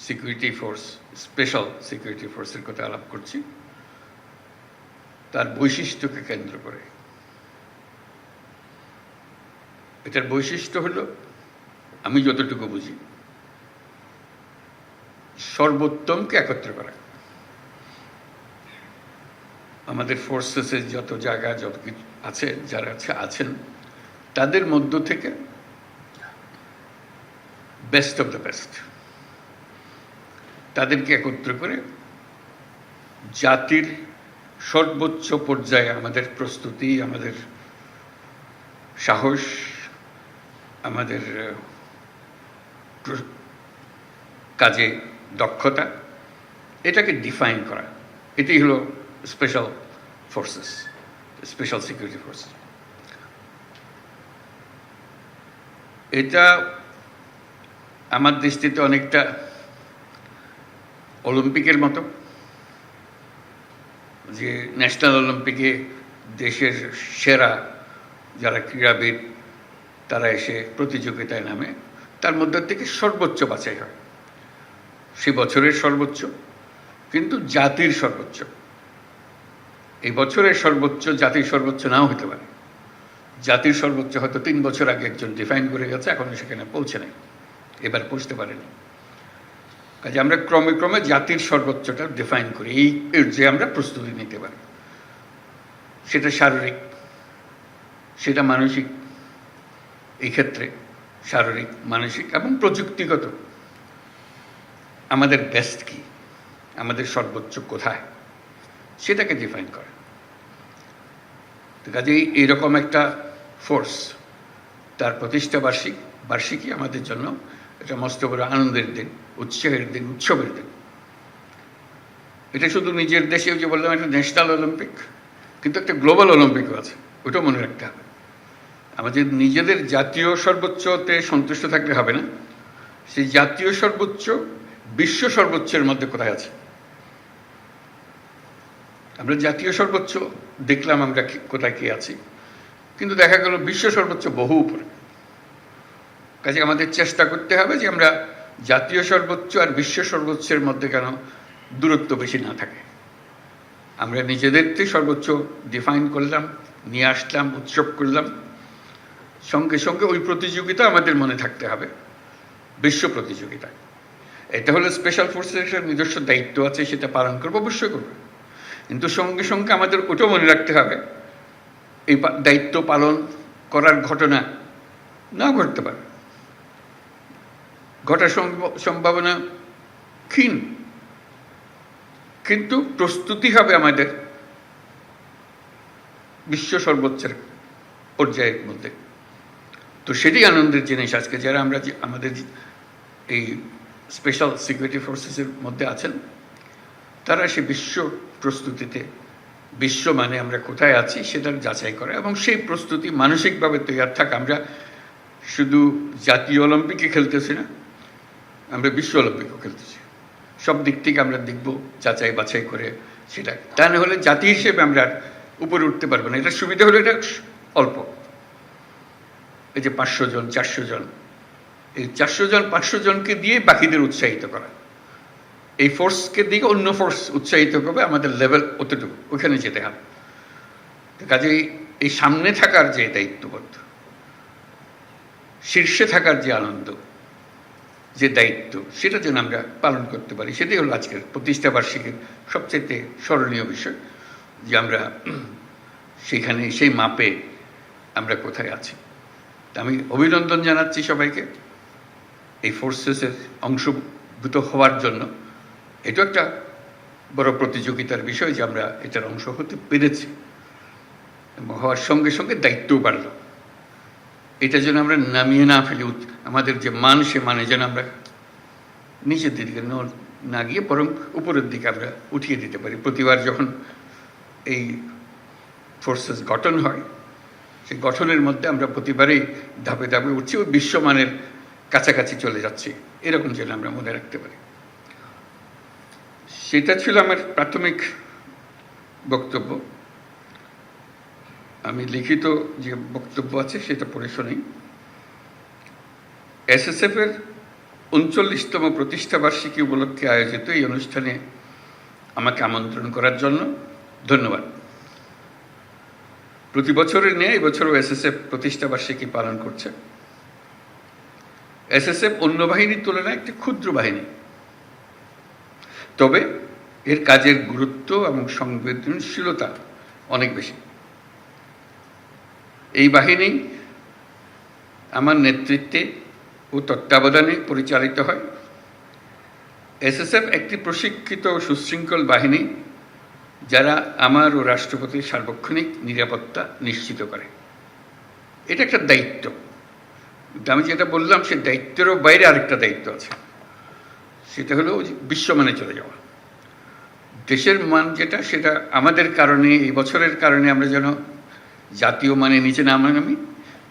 Security force, special security ফোর্সের কথা আলাপ করছি, তার বৈশিষ্ট্যকে কেন্দ্র করে। এটার বৈশিষ্ট্য হলো, আমি যতটুকু বুঝি, সর্বোত্তমকে একত্র করা। আমাদের ফোর্সেসের যত জায়গা, যত কিছু আছে, যারা আছেন তাদের মধ্য থেকে বেস্ট অফ দ্য বেস্ট তাদেরকে একত্র করে জাতির সর্বোচ্চ পর্যায়ে আমাদের প্রস্তুতি, আমাদের সাহস, আমাদের কাজে দক্ষতা, এটাকে ডিফাইন করা, এটাই হলো special forces, special security forces. এটা আমার দৃষ্টিতে অনেকটা অলিম্পিকের মতো, যে ন্যাশনাল অলিম্পিকে দেশের সেরা যারা ক্রীড়াবিদ তারা এসে প্রতিযোগিতায় নামে, তার মধ্যে থেকে সর্বোচ্চ বাছাই হয়। সে বছরের সর্বোচ্চ, কিন্তু জাতির সর্বোচ্চ। এই বছরের সর্বোচ্চ জাতির সর্বোচ্চ নাও হতে পারে। জাতির সর্বোচ্চ হয়তো 3 বছর আগে একজন ডিফাইন করে গেছে, এখনো সেখানে পৌঁছে নেই, এবার পৌঁছতে পারেনি। কাজে আমরা ক্রমে ক্রমে জাতির সর্বোচ্চটা ডিফাইন করি, এই যে আমরা প্রস্তুতি নিতে পারি। সেটা শারীরিক, সেটা মানসিক, এই ক্ষেত্রে শারীরিক, মানসিক এবং প্রযুক্তিগত আমাদের বেস্ট কি, আমাদের সর্বোচ্চ কোথায়, সেটাকে ডিফাইন করে। কাজেই এইরকম একটা ফোর্স, তার প্রতিষ্ঠা বার্ষিকী আমাদের জন্য এটা মস্ত বড় আনন্দের দিন, উৎসাহের দিন, উৎসবের দিন। এটা শুধু নিজের দেশে, যে বললাম একটা ন্যাশনাল অলিম্পিক, কিন্তু একটা গ্লোবাল অলিম্পিকও আছে, ওটাও মনে রাখতে হবে। আমাদের নিজেদের জাতীয় সর্বোচ্চতে সন্তুষ্ট থাকলে হবে না, সেই জাতীয় সর্বোচ্চ বিশ্ব সর্বোচ্চের মধ্যে কোথায় আছে। আমরা জাতীয় সর্বোচ্চ দেখলাম আমরা কোথায় কি আছি, কিন্তু দেখা গেল বিশ্ব সর্বোচ্চ বহু উপরে। কাজে আমাদের চেষ্টা করতে হবে যে আমরা জাতীয় সর্বোচ্চ আর বিশ্ব সর্বোচ্চের মধ্যে কেন দূরত্ব বেশি না থাকে। আমরা নিজেদেরকে সর্বোচ্চ ডিফাইন করলাম, নিয়ে আসলাম, উৎসব করলাম, সঙ্গে সঙ্গে ওই প্রতিযোগিতা আমাদের মনে থাকতে হবে, বিশ্ব প্রতিযোগিতা। এটা হলো স্পেশাল ফোর্সের একটা নিজস্ব দায়িত্ব আছে, সেটা পালন করবো, অবশ্যই করবো। কিন্তু সঙ্গে সঙ্গে আমাদের ওটাও মনে রাখতে হবে, এই দায়িত্ব পালন করার ঘটনা না ঘটতে পারে, ঘটার সম্ভাবনা ক্ষীণ, কিন্তু প্রস্তুতি হবে আমাদের বিশ্ব সর্বোচ্চের পর্যায়ের মধ্যে। তো সেটাই আনন্দের জিনিস। আজকে যারা আমরা আমাদের এই স্পেশাল সিকিউরিটি ফোর্সেসের মধ্যে আছেন, তারা সে বিশ্ব প্রস্তুতিতে, বিশ্ব মানে আমরা কোথায় আছি সেটার যাচাই করে, এবং সেই প্রস্তুতি মানসিকভাবে তৈরি থাকা। আমরা শুধু জাতীয় অলিম্পিকে খেলতেছি না, আমরা বিশ্ব অলিম্পিকও খেলতেছি। সব দিক থেকে আমরা দেখব যাচাই বাছাই করে সেটা। তা না হলে জাতি হিসেবে আমরা উপরে উঠতে পারবো না। এটা সুবিধা হলো এটা অল্প, এই যে 500 জন 400 জন, এই 400 জন 500 জনকে দিয়ে বাকিদের উৎসাহিত করা, এই ফোর্সকে দিকে অন্য ফোর্স উৎসাহিত করবে, আমাদের লেভেল অতটুকু, ওখানে যেতে হবে। কাজেই এই সামনে থাকার যে দায়িত্ববোধ, শীর্ষে থাকার যে আনন্দ, যে দায়িত্ব, সেটা যেন আমরা পালন করতে পারি, সেটাই হলো আজকের প্রতিষ্ঠা বার্ষিকীর সবচেয়ে স্মরণীয় বিষয়, যে আমরা সেখানে সেই মাপে আমরা কোথায় আছি। আমি অভিনন্দন জানাচ্ছি সবাইকে এই ফোর্সেসের অংশভূত হওয়ার জন্য। এটা একটা বড় প্রতিযোগিতার বিষয় যে আমরা এটার অংশ হতে পেরেছি, এবং হওয়ার সঙ্গে সঙ্গে দায়িত্বও বাড়ল। এটা যেন আমরা নামিয়ে না ফেলি, আমাদের যে মান, সে মানে যেন আমরা নিচের দিকে না গিয়ে বরং উপরের দিকে আমরা উঠিয়ে দিতে পারি। প্রতিবার যখন এই ফোর্সেস গঠন হয়, সেই গঠনের মধ্যে আমরা প্রতিবারেই ধাপে ধাপে উঠছি, ওই বিশ্বমানের কাছাকাছি চলে যাচ্ছি, এরকম যেন আমরা মনে রাখতে পারি। সেটা ছিল আমার প্রাথমিক বক্তব্য। আমি লিখিত যে বক্তব্য আছে সেটা পড়ে শোনাই। এসএসএফের 39তম প্রতিষ্ঠাবার্ষিকী উপলক্ষে আয়োজিত এই অনুষ্ঠানে আমাকে আমন্ত্রণ করার জন্য ধন্যবাদ। প্রতি বছরের নিয়ে এবছরও এসএসএফ প্রতিষ্ঠাবার্ষিকী পালন করছে। এসএসএফ অন্য বাহিনীর তুলনায় একটি ক্ষুদ্র বাহিনী, তবে এর কাজের গুরুত্ব এবং সংবেদনশীলতা অনেক বেশি। এই বাহিনী আমার নেতৃত্বে ও তত্ত্বাবধানে পরিচালিত হয়। এসএসএফ একটি প্রশিক্ষিত ও সুশৃঙ্খল বাহিনী যারা আমার ও রাষ্ট্রপতির সার্বক্ষণিক নিরাপত্তা নিশ্চিত করে। এটা একটা দায়িত্ব। আমি যেটা বললাম সে দায়িত্বেরও বাইরে আরেকটা দায়িত্ব আছে, সেটা হলো বিশ্বমানে চলে যাওয়া। দেশের মান যেটা, সেটা আমাদের কারণে, এই বছরের কারণে আমরা যেন জাতীয় মানে নিচে না নামি,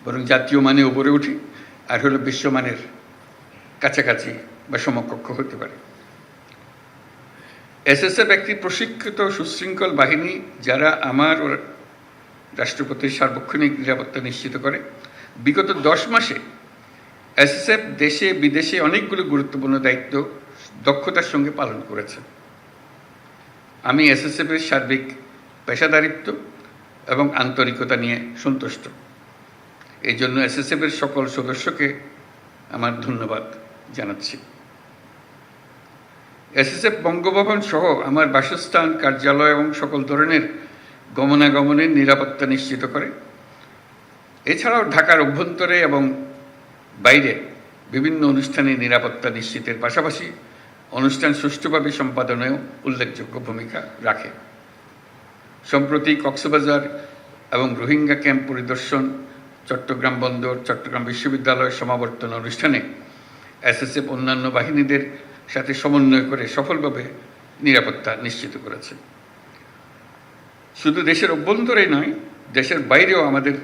বরং জাতীয় মানে উপরে উঠি, আর হলো বিশ্বমানের কাছাকাছি বা সমকক্ষ হতে পারে। এসএসএফ একটি প্রশিক্ষিত সুশৃঙ্খল বাহিনী যারা আমার ও রাষ্ট্রপতির সার্বক্ষণিক নিরাপত্তা নিশ্চিত করে। বিগত 10 মাসে এসএসএফ দেশে বিদেশে অনেকগুলো গুরুত্বপূর্ণ দায়িত্ব দক্ষতার সঙ্গে পালন করেছে। আমি এসএসএফের সার্বিক পেশাদারিত্ব এবং আন্তরিকতা নিয়ে সন্তুষ্ট। এই জন্য এসএসএফের সকল সদস্যকে আমার ধন্যবাদ জানাচ্ছি। এসএসএফ বঙ্গভবন সহ আমার বাসস্থান, কার্যালয় এবং সকল ধরনের গমনাগমনের নিরাপত্তা নিশ্চিত করে। এছাড়াও ঢাকার অভ্যন্তরে এবং বাইরে বিভিন্ন অনুষ্ঠানে নিরাপত্তা নিশ্চিতের পাশাপাশি অনুষ্ঠান সুষ্ঠুভাবে সম্পাদনেও উল্লেখযোগ্য ভূমিকা রাখে। সম্প্রতি কক্সবাজার এবং রোহিঙ্গা ক্যাম্প পরিদর্শন, চট্টগ্রাম বন্দর, চট্টগ্রাম বিশ্ববিদ্যালয়ের সমাবর্তন অনুষ্ঠানে এসএসএফ অন্যান্য বাহিনীদের সাথে সমন্বয় করে সফলভাবে নিরাপত্তা নিশ্চিত করেছে। শুধু দেশের অভ্যন্তরেই নয়, দেশের বাইরেও আমাদের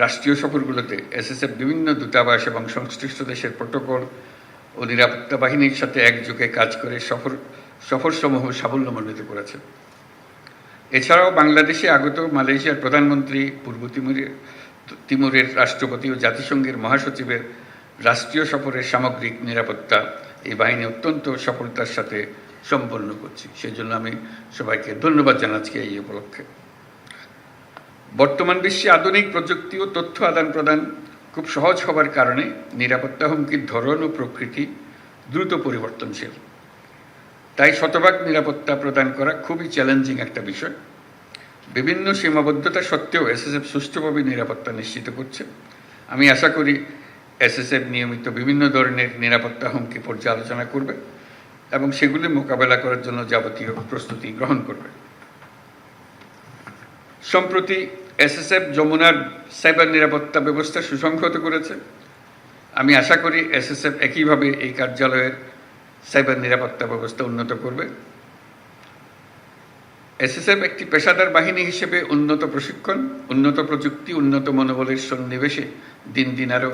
রাষ্ট্রীয় সফরগুলোতে এসএসএফ বিভিন্ন দূতাবাস এবং সংশ্লিষ্ট দেশের প্রটোকল ও নিরাপত্তা বাহিনীর সাথে একযোগে কাজ করে সফরসমূহ সাফল্যমণ্ডিত করেছে। এছাড়াও বাংলাদেশে আগত মালয়েশিয়ার প্রধানমন্ত্রী, পূর্ব তিমুরের রাষ্ট্রপতি ও জাতিসংঘের মহাসচিবের রাষ্ট্রীয় সফরের সামগ্রিক নিরাপত্তা এই বাহিনী অত্যন্ত সফলতার সাথে সম্পন্ন করছি। সেই জন্য আমি সবাইকে ধন্যবাদ জানাচ্ছি এই উপলক্ষে। বর্তমান বিশ্বে আধুনিক প্রযুক্তি ও তথ্য আদান প্রদান খুব সহজ হবার কারণে নিরাপত্তা হুমকির ধরন ও প্রকৃতি দ্রুত পরিবর্তনশীল। তাই শতভাগ নিরাপত্তা প্রদান করা খুবই চ্যালেঞ্জিং একটা বিষয়। বিভিন্ন সীমাবদ্ধতা সত্ত্বেও এসএসএফ সুষ্ঠুভাবে নিরাপত্তা নিশ্চিত করছে। আমি আশা করি এসএসএফ নিয়মিত বিভিন্ন ধরনের নিরাপত্তা হুমকি পর্যালোচনা করবে এবং সেগুলি মোকাবেলা করার জন্য যাবতীয় প্রস্তুতি গ্রহণ করবে। সম্প্রতি এসএসএফ যমুনার সাইবার নিরাপত্তা ব্যবস্থা সুসংহত করেছে। আমি আশা করি এসএসএফ একইভাবে এই কার্যালয়ের সাইবার নিরাপত্তা ব্যবস্থা উন্নত করবে। এসএসএফ একটি পেশাদার বাহিনী হিসেবে উন্নত প্রশিক্ষণ, উন্নত প্রযুক্তি, উন্নত মনোবলের সন্নিবেশে দিন দিন আরও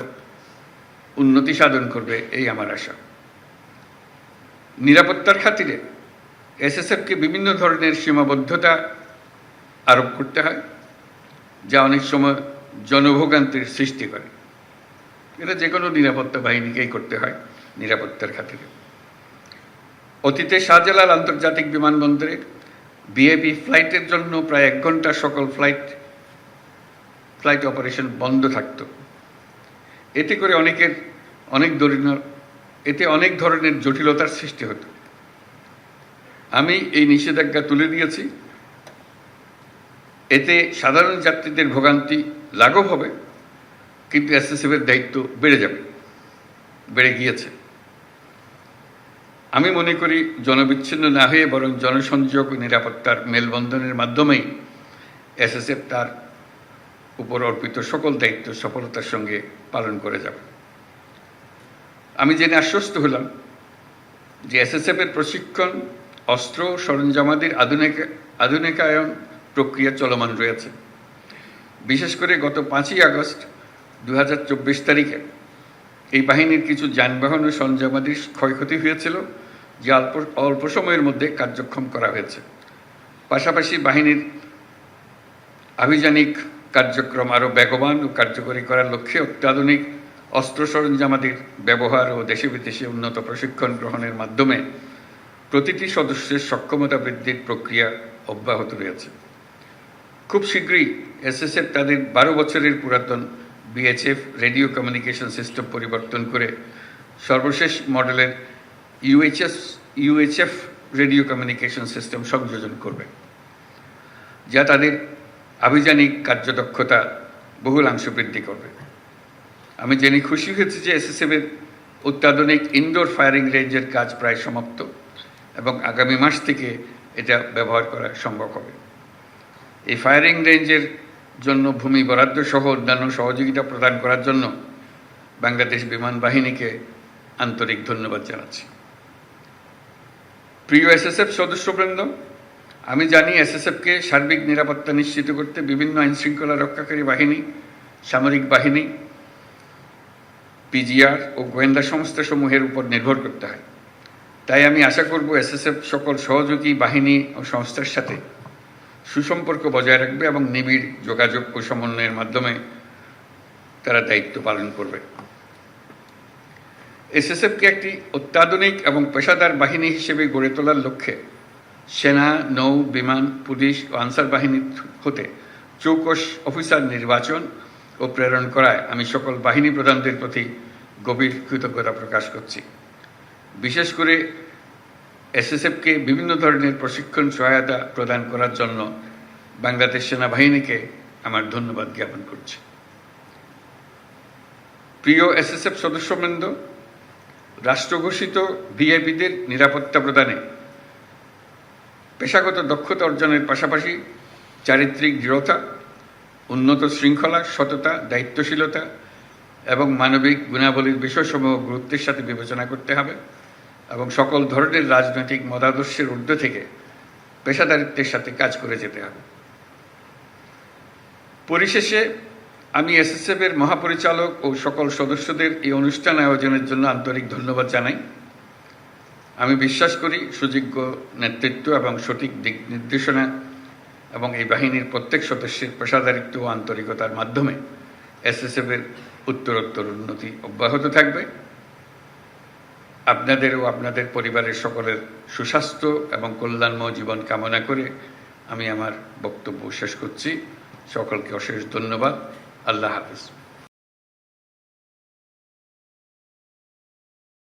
উন্নতি সাধন করবে, এই আমার আশা। নিরাপত্তার খাতিরে এসএসএফকে বিভিন্ন ধরনের সীমাবদ্ধতা আরোপ করতে হয়, যা অনেক সময় জনভোগান্তির সৃষ্টি করে। এটা যে কোনো নিরাপত্তা বাহিনীকেই করতে হয় নিরাপত্তার খাতিরে। অতীতে শাহজালাল আন্তর্জাতিক বিমানবন্দরে বিএপি ফ্লাইটের জন্য প্রায় 1 ঘন্টা সকল ফ্লাইট অপারেশন বন্ধ থাকত। এতে করে অনেক ধরনের জটিলতার সৃষ্টি হতো। আমি এই নিষেধাজ্ঞা তুলে দিয়েছি। এতে সাধারণ যাত্রীদের ভোগান্তি লাঘব হবে, কিন্তু এসএসএফের দায়িত্ব বেড়ে গিয়েছে। আমি মনে করি জনবিচ্ছিন্ন না হয়ে বরং জনসংযোগ ও নিরাপত্তার মেলবন্ধনের মাধ্যমেই এসএসএফ তার উপর অর্পিত সকল দায়িত্ব সফলতার সঙ্গে পালন করে যাবে। আমি জেনে আশ্বস্ত হলাম যে এসএসএফের প্রশিক্ষণ, অস্ত্র সরঞ্জামাদির আধুনিকায়ন প্রক্রিয়া চলমান রয়েছে। বিশেষ করে গত 5ই আগস্ট 2024 তারিখে এই বাহিনীর কিছু যানবাহন ও সরঞ্জামাদির ক্ষয়ক্ষতি হয়েছিল, যা অল্প সময়ের মধ্যে কার্যক্ষম করা হয়েছে। পাশাপাশি বাহিনীর আভিযানিক কার্যক্রম আরও বেগবান ও কার্যকরী করার লক্ষ্যে অত্যাধুনিক অস্ত্র সরঞ্জামাদির ব্যবহার ও দেশে বিদেশে উন্নত প্রশিক্ষণ গ্রহণের মাধ্যমে প্রতিটি সদস্যের সক্ষমতা বৃদ্ধির প্রক্রিয়া অব্যাহত রয়েছে। খুব শীঘ্রই এসএসএফ তাদের 12 বছরের পুরাতন বিএইচএফ রেডিও কমিউনিকেশন সিস্টেম পরিবর্তন করে সর্বশেষ মডেলের ইউএইচএফ রেডিও কমিউনিকেশন সিস্টেম সংযোজন করবে, যা তাদের আভিযানিক কার্যদক্ষতা বহুলাংশ বৃদ্ধি করবে। আমি জেনে খুশি হয়েছি যে এসএসএফের অত্যাধুনিক ইনডোর ফায়ারিং রেঞ্জের কাজ প্রায় সমাপ্ত এবং আগামী মাস থেকে এটা ব্যবহার করা সম্ভব হবে। এই ফায়ারিং রেঞ্জের জন্য ভূমি বরাদ্দ সহ অন্যান্য সহযোগিতা প্রদান করার জন্য বাংলাদেশ বিমান বাহিনীকে আন্তরিক ধন্যবাদ জানাচ্ছি। প্রিয় এসএসএফ সদস্যবৃন্দ, আমি জানি এসএসএফকে সার্বিক নিরাপত্তা নিশ্চিত করতে বিভিন্ন আইনশৃঙ্খলা রক্ষাকারী বাহিনী, সামরিক বাহিনী, পিজিআর ও গোয়েন্দা সংস্থাসমূহের উপর নির্ভর করতে হয়। তাই আমি আশা করব এসএসএফ সকল সহযোগী বাহিনী ও সংস্থার সাথে সুসম্পর্ক বজায় রাখবে এবং নিবিড় যোগাযোগ ও সমন্বয়ের মাধ্যমে তারা দায়িত্ব পালন করবে। এসএসএফকে একটি অত্যাধুনিক এবং পেশাদার বাহিনী হিসেবে গড়ে তোলার লক্ষ্যে সেনা, নৌ, বিমান, পুলিশ ও আনসার বাহিনী হতে চৌকস অফিসার নির্বাচন ও প্রেরণ করায় আমি সকল বাহিনী প্রধানদের প্রতি গভীর কৃতজ্ঞতা প্রকাশ করছি। বিশেষ করে এসএসএফকে বিভিন্ন ধরনের প্রশিক্ষণ সহায়তা প্রদান করার জন্য বাংলাদেশ সেনাবাহিনীকে আমার ধন্যবাদ জ্ঞাপন করছি। প্রিয় এসএসএফ সদস্যবৃন্দ, রাষ্ট্রঘোষিত ভিআইপিদের নিরাপত্তা প্রদানে পেশাগত দক্ষতা অর্জনের পাশাপাশি চারিত্রিক দৃঢ়তা, উন্নত শৃঙ্খলা, সততা, দায়িত্বশীলতা এবং মানবিক গুণাবলীর বিষয়সমূহ গুরুত্বের সাথে বিবেচনা করতে হবে এবং সকল ধরনের রাজনৈতিক মতাদর্শের ঊর্ধ্বে থেকে পেশাদারিত্বের সাথে কাজ করে যেতে হবে। পরিশেষে আমি এসএসএফের মহাপরিচালক ও সকল সদস্যদের এই অনুষ্ঠান আয়োজনের জন্য আন্তরিক ধন্যবাদ জানাই। আমি বিশ্বাস করি সুযোগ্য নেতৃত্ব এবং সঠিক দিক নির্দেশনা এবং এই বাহিনীর প্রত্যেক সদস্যের পেশাদারিত্ব ও আন্তরিকতার মাধ্যমে এসএসএফের উত্তরোত্তর উন্নতি অব্যাহত থাকবে। আপনাদের ও আপনাদের পরিবারের সকলের সুস্বাস্থ্য এবং কল্যাণময় জীবন কামনা করে আমি আমার বক্তব্য শেষ করছি। সকলকে অশেষ ধন্যবাদ। আল্লাহ হাফেজ।